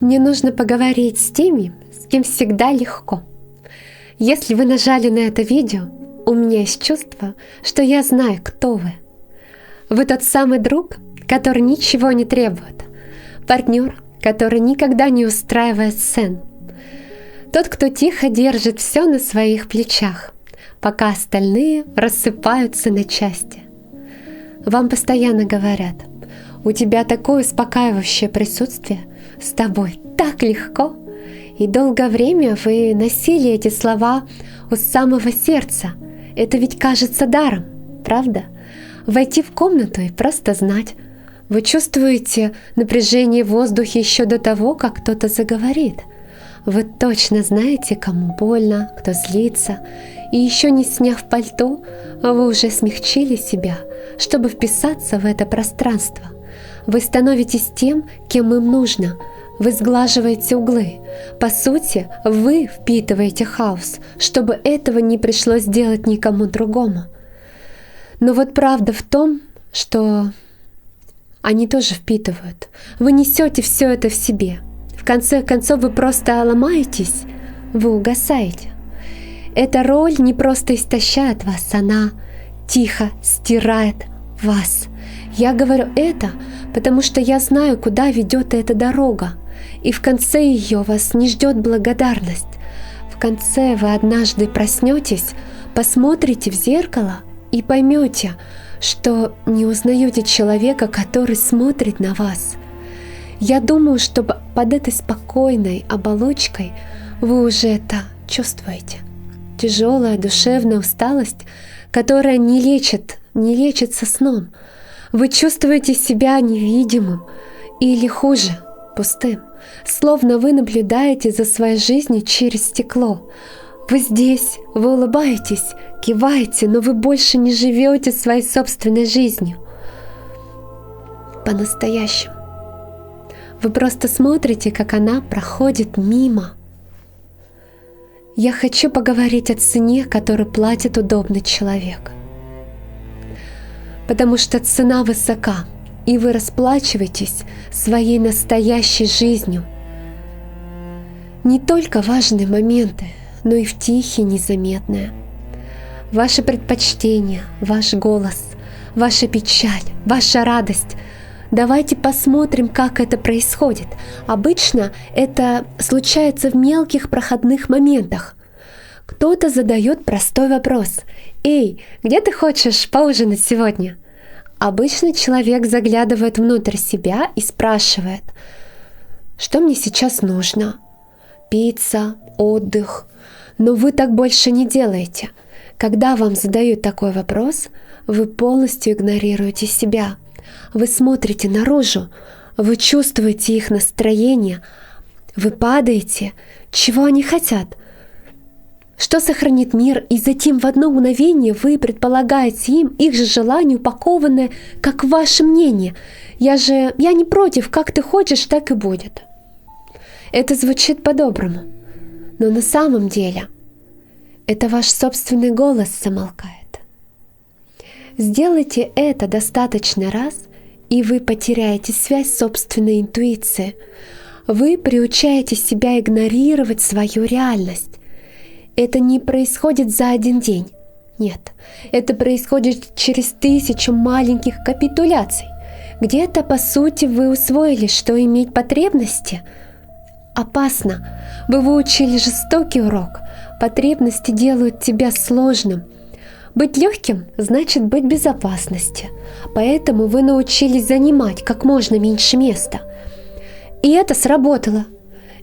Мне нужно поговорить с теми, с кем всегда легко. Если вы нажали на это видео, у меня есть чувство, что я знаю, кто вы. Вы тот самый друг, который ничего не требует, партнер, который никогда не устраивает сцен, тот, кто тихо держит все на своих плечах, пока остальные рассыпаются на части. Вам постоянно говорят: у тебя такое успокаивающее присутствие, с тобой так легко. И долгое время вы носили эти слова у самого сердца. Это ведь кажется даром, правда? Войти в комнату и просто знать. Вы чувствуете напряжение в воздухе еще до того, как кто-то заговорит. Вы точно знаете, кому больно, кто злится. И еще не сняв пальто, вы уже смягчили себя, чтобы вписаться в это пространство. Вы становитесь тем, кем им нужно. Вы сглаживаете углы. По сути, вы впитываете хаос, чтобы этого не пришлось делать никому другому. Но вот правда в том, что они тоже впитывают. Вы несете все это в себе. В конце концов, вы просто ломаетесь, вы угасаете. Эта роль не просто истощает вас, она тихо стирает вас. Я говорю это, потому что я знаю, куда ведет эта дорога. И в конце ее вас не ждет благодарность. В конце вы однажды проснетесь, посмотрите в зеркало и поймете, что не узнаете человека, который смотрит на вас. Я думаю, что под этой спокойной оболочкой вы уже это чувствуете. Тяжелая душевная усталость, которая не лечится сном. Вы чувствуете себя невидимым или хуже, пустым, словно вы наблюдаете за своей жизнью через стекло. Вы здесь, вы улыбаетесь, киваете, но вы больше не живете своей собственной жизнью по-настоящему. Вы просто смотрите, как она проходит мимо. Я хочу поговорить о цене, которую платит удобный человек. Потому что цена высока, и вы расплачиваетесь своей настоящей жизнью. Не только важные моменты, но и в тихие, незаметные. Ваши предпочтения, ваш голос, ваша печаль, ваша радость. Давайте посмотрим, как это происходит. Обычно это случается в мелких проходных моментах. Кто-то задает простой вопрос: «Эй, где ты хочешь поужинать сегодня?» Обычно человек заглядывает внутрь себя и спрашивает: «Что мне сейчас нужно? Пицца, отдых?» Но вы так больше не делаете. Когда вам задают такой вопрос, вы полностью игнорируете себя. Вы смотрите наружу, вы чувствуете их настроение, вы падаете, чего они хотят, что сохранит мир, и затем в одно мгновение вы предполагаете им их же желание, упакованное как ваше мнение. Я не против, как ты хочешь, так и будет. Это звучит по-доброму, но на самом деле это ваш собственный голос замолкает. Сделайте это достаточно раз, и вы потеряете связь с собственной интуицией. Вы приучаете себя игнорировать свою реальность. Это не происходит за один день. Нет, это происходит через 1000 маленьких капитуляций. Где-то, по сути, вы усвоили, что иметь потребности опасно. Вы выучили жестокий урок. Потребности делают тебя сложным. Быть легким значит быть в безопасности. Поэтому вы научились занимать как можно меньше места. И это сработало.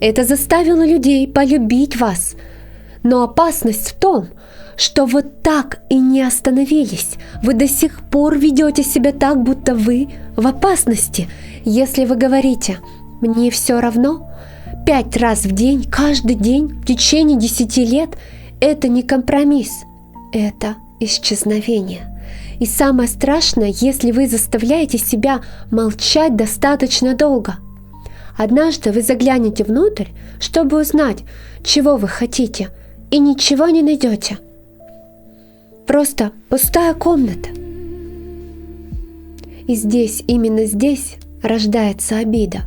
Это заставило людей полюбить вас. Но опасность в том, что вы так и не остановились. Вы до сих пор ведете себя так, будто вы в опасности. Если вы говорите «мне все равно», 5 раз в день, каждый день, в течение 10 лет, это не компромисс, это исчезновение. И самое страшное, если вы заставляете себя молчать достаточно долго. Однажды вы заглянете внутрь, чтобы узнать, чего вы хотите, и ничего не найдете. Просто пустая комната. И здесь, именно здесь, рождается обида.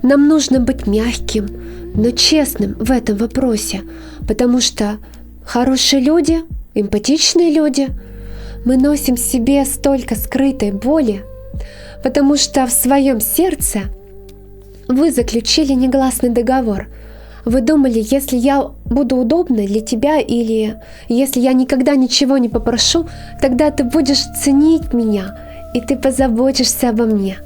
Нам нужно быть мягким, но честным в этом вопросе, потому что хорошие люди, эмпатичные люди, мы носим в себе столько скрытой боли, потому что в своем сердце вы заключили негласный договор. Вы думали, если я буду удобна для тебя или если я никогда ничего не попрошу, тогда ты будешь ценить меня и ты позаботишься обо мне.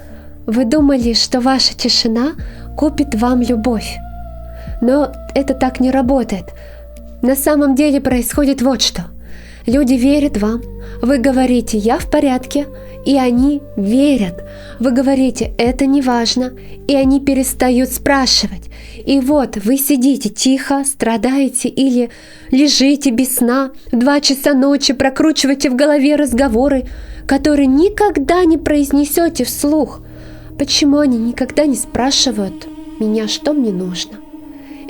Вы думали, что ваша тишина купит вам любовь. Но это так не работает. На самом деле происходит вот что. Люди верят вам. Вы говорите «я в порядке», и они верят. Вы говорите «это не важно», и они перестают спрашивать. И вот вы сидите тихо, страдаете или лежите без сна, в 2 часа ночи прокручиваете в голове разговоры, которые никогда не произнесете вслух. Почему они никогда не спрашивают меня, что мне нужно?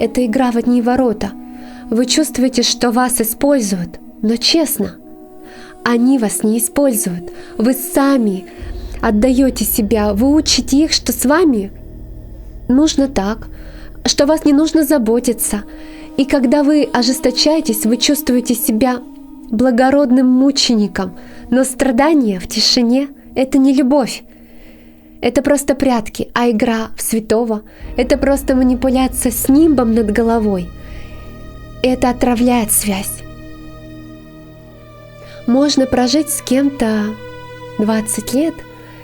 Это игра в одни ворота. Вы чувствуете, что вас используют, но честно, они вас не используют. Вы сами отдаете себя, вы учите их, что с вами нужно так, что вас не нужно заботиться. И когда вы ожесточаетесь, вы чувствуете себя благородным мучеником. Но страдание в тишине – это не любовь. Это просто прятки, а игра в святого – это просто манипуляция с нимбом над головой. Это отравляет связь. Можно прожить с кем-то 20 лет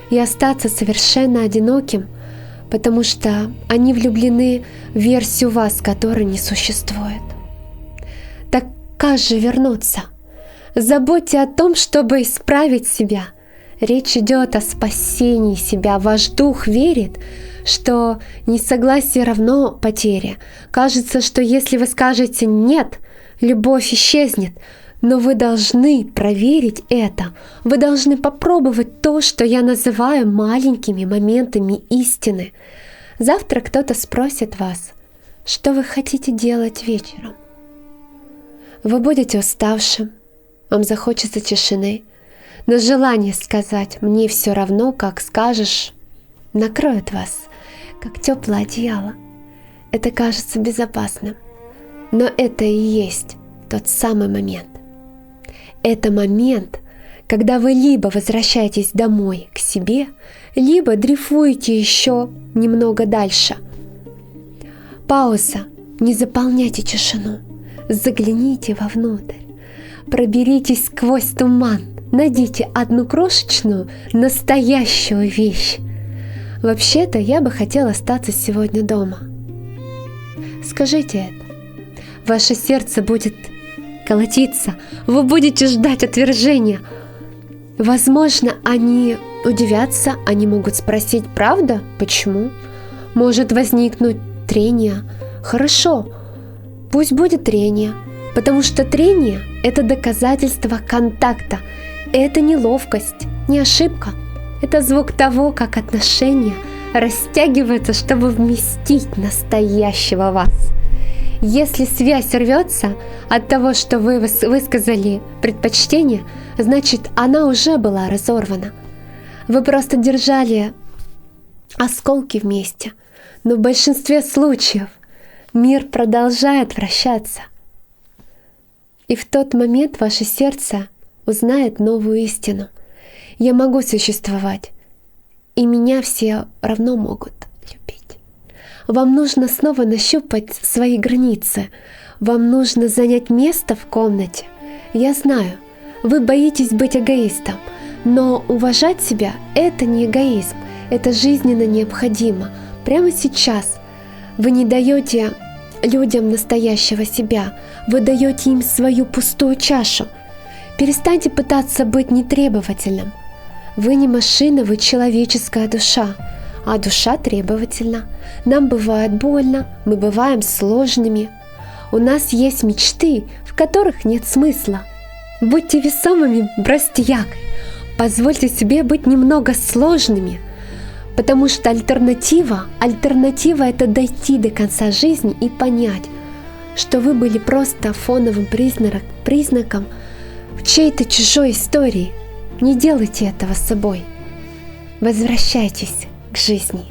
и остаться совершенно одиноким, потому что они влюблены в версию вас, которой не существует. Так как же вернуться? Заботьте о том, чтобы исправить себя. Речь идет о спасении себя. Ваш дух верит, что несогласие равно потере. Кажется, что если вы скажете «нет», любовь исчезнет. Но вы должны проверить это. Вы должны попробовать то, что я называю маленькими моментами истины. Завтра кто-то спросит вас, что вы хотите делать вечером. Вы будете уставшим, вам захочется тишины, но желание сказать «мне все равно, как скажешь» накроет вас, как теплое одеяло. Это кажется безопасным, но это и есть тот самый момент. Это момент, когда вы либо возвращаетесь домой к себе, либо дрейфуете еще немного дальше. Пауза. Не заполняйте тишину. Загляните вовнутрь. Проберитесь сквозь туман. Найдите одну крошечную, настоящую вещь. Вообще-то я бы хотела остаться сегодня дома. Скажите это. Ваше сердце будет колотиться, вы будете ждать отвержения. Возможно, они удивятся, они могут спросить «правда? Почему?» Может возникнуть трение. Хорошо, пусть будет трение, потому что трение – это доказательство контакта. Это не ловкость, не ошибка. Это звук того, как отношения растягиваются, чтобы вместить настоящего вас. Если связь рвется от того, что вы высказали предпочтение, значит, она уже была разорвана. Вы просто держали осколки вместе, но в большинстве случаев мир продолжает вращаться. И в тот момент ваше сердце узнает новую истину. Я могу существовать, и меня все равно могут любить. Вам нужно снова нащупать свои границы. Вам нужно занять место в комнате. Я знаю, вы боитесь быть эгоистом, но уважать себя – это не эгоизм, это жизненно необходимо. Прямо сейчас вы не даете людям настоящего себя, вы даете им свою пустую чашу. Перестаньте пытаться быть нетребовательным. Вы не машина, вы человеческая душа. А душа требовательна. Нам бывает больно, мы бываем сложными. У нас есть мечты, в которых нет смысла. Будьте весомыми, бросьте якорь. Позвольте себе быть немного сложными, потому что альтернатива – это дойти до конца жизни и понять, что вы были просто фоновым признаком в чьей-то чужой истории. Не делайте этого с собой. Возвращайтесь к жизни.